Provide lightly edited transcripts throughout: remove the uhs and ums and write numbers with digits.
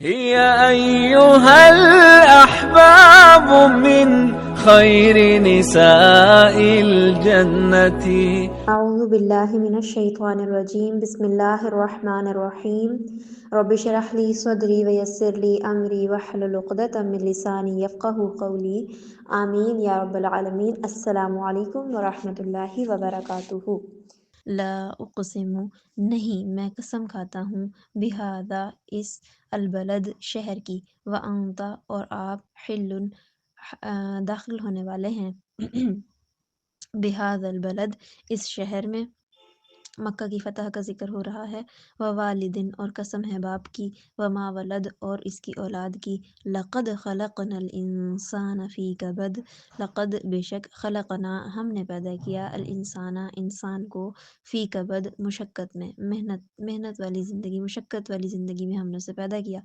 هي أيها الأحباب من خير نساء الجنة. اعوذ باللہ من الشیطان الرجیم بسم اللہ الرحمن الرحیم رب اشرح لی صدری ویسر لی امری واحلل عقدۃ من لسانی یفقہوا قولی آمین یا رب العالمین۔ السلام علیکم ورحمۃ اللہ وبرکاتہ۔ لا اقسم نہیں میں قسم کھاتا ہوں بہذا اس البلد شہر کی، وانت اور آپ حل داخل ہونے والے ہیں بہذا البلد اس شہر میں۔ مکہ کی فتح کا ذکر ہو رہا ہے۔ ووالدن اور قسم ہے باپ کی، وما ولد اور اس کی اولاد کی۔ لقد خلقنا الانسان فی کبد لقد بے شک خلقنا ہم نے پیدا کیا الانسان انسان کو فی کبد مشقت میں، محنت والی زندگی، مشقت والی زندگی میں ہم نے اسے پیدا کیا۔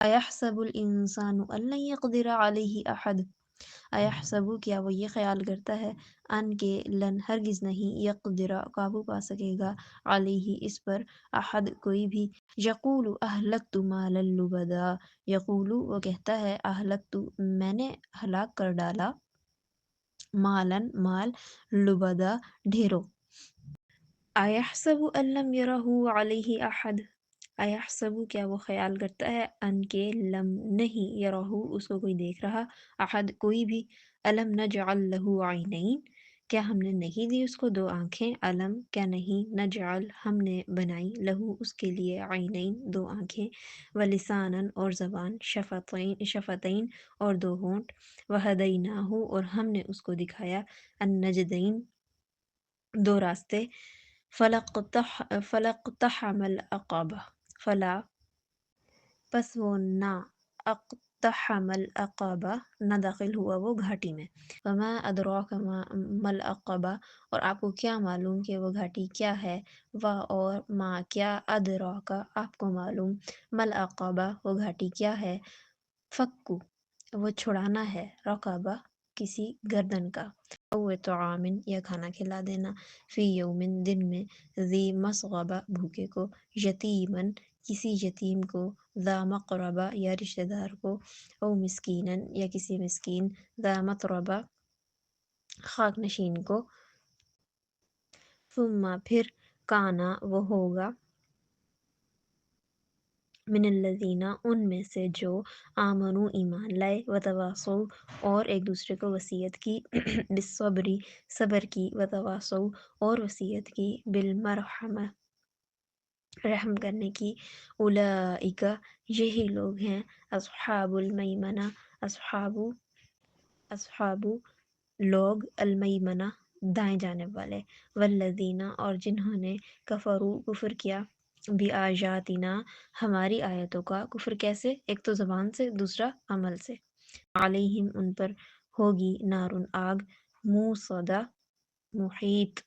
ایحسب الانسان ان لن یقدر علیہ احد ایحسب کیا وہ یہ خیال کرتا ہے ان کے لن ہرگز نہیں یقدر قابو پا سکے گا علیہ اس پر احد کوئی بھی۔ یقول اہلکت مالا لبدا یقول وہ کہتا ہے اہلکت میں نے ہلاک کر ڈالا مالن مال لبدا ڈھیروں۔ ایحسب ان لم یرہ علیہ احد ایحسب کیا وہ خیال کرتا ہے ان کے لم نہیں یرہ اس کو کوئی دیکھ رہا احد کوئی بھی۔ الم نجعل لہ عینین کیا ہم نے نہیں دی اس کو دو آنکھیں۔ الم کیا نہیں نجعل ہم نے بنائی لہو اس کے لیے عینین دو آنکھیں، ولسانن اور زبان، شفتین اور دو ہونٹ، وہدیناہ اور ہم نے اس کو دکھایا النجدین دو راستے۔ فلاقتحم العقبہ فلا پس وہ نہ اقتحم العقبہ نہ داخل ہوا وہ گھاٹی میں۔ وما ادراک ما العقبہ اور آپ کو کیا معلوم کہ وہ گھاٹی کیا ہے۔ و اور ما کیا ادراک آپ کو معلوم ملعقبہ وہ گھاٹی کیا ہے۔ فکو وہ چھڑانا ہے، رقبہ کسی گردن کا، او طعام یا کھانا کھلا دینا، فی یومن دن میں، ذی مسغبہ بھوکے کو، یتیمن کسی یتیم کو، ذا مقربہ یا رشتہ دار کو، او مسکینن یا کسی مسکین، ذا متربہ خاک نشین کو۔ ثم پھر کانا وہ ہوگا من الذین ان میں سے جو آمنوا ایمان لائے، وتواصوا اور ایک دوسرے کو وصیت کی بالصبر صبر کی، وتواصوا اور وصیت کی بالمرحمہ رحم کرنے کی۔ اولئک یہی لوگ ہیں اصحاب المیمنہ اصحاب لوگ المیمنہ دائیں جانب والے، والذین اور جنہوں نے کفروا کفر کیا بآیاتنا ہماری آیتوں کا، کفر کیسے؟ ایک تو زبان سے، دوسرا عمل سے۔ علیہم ان پر ہوگی نارن آگ، موصدہ محیط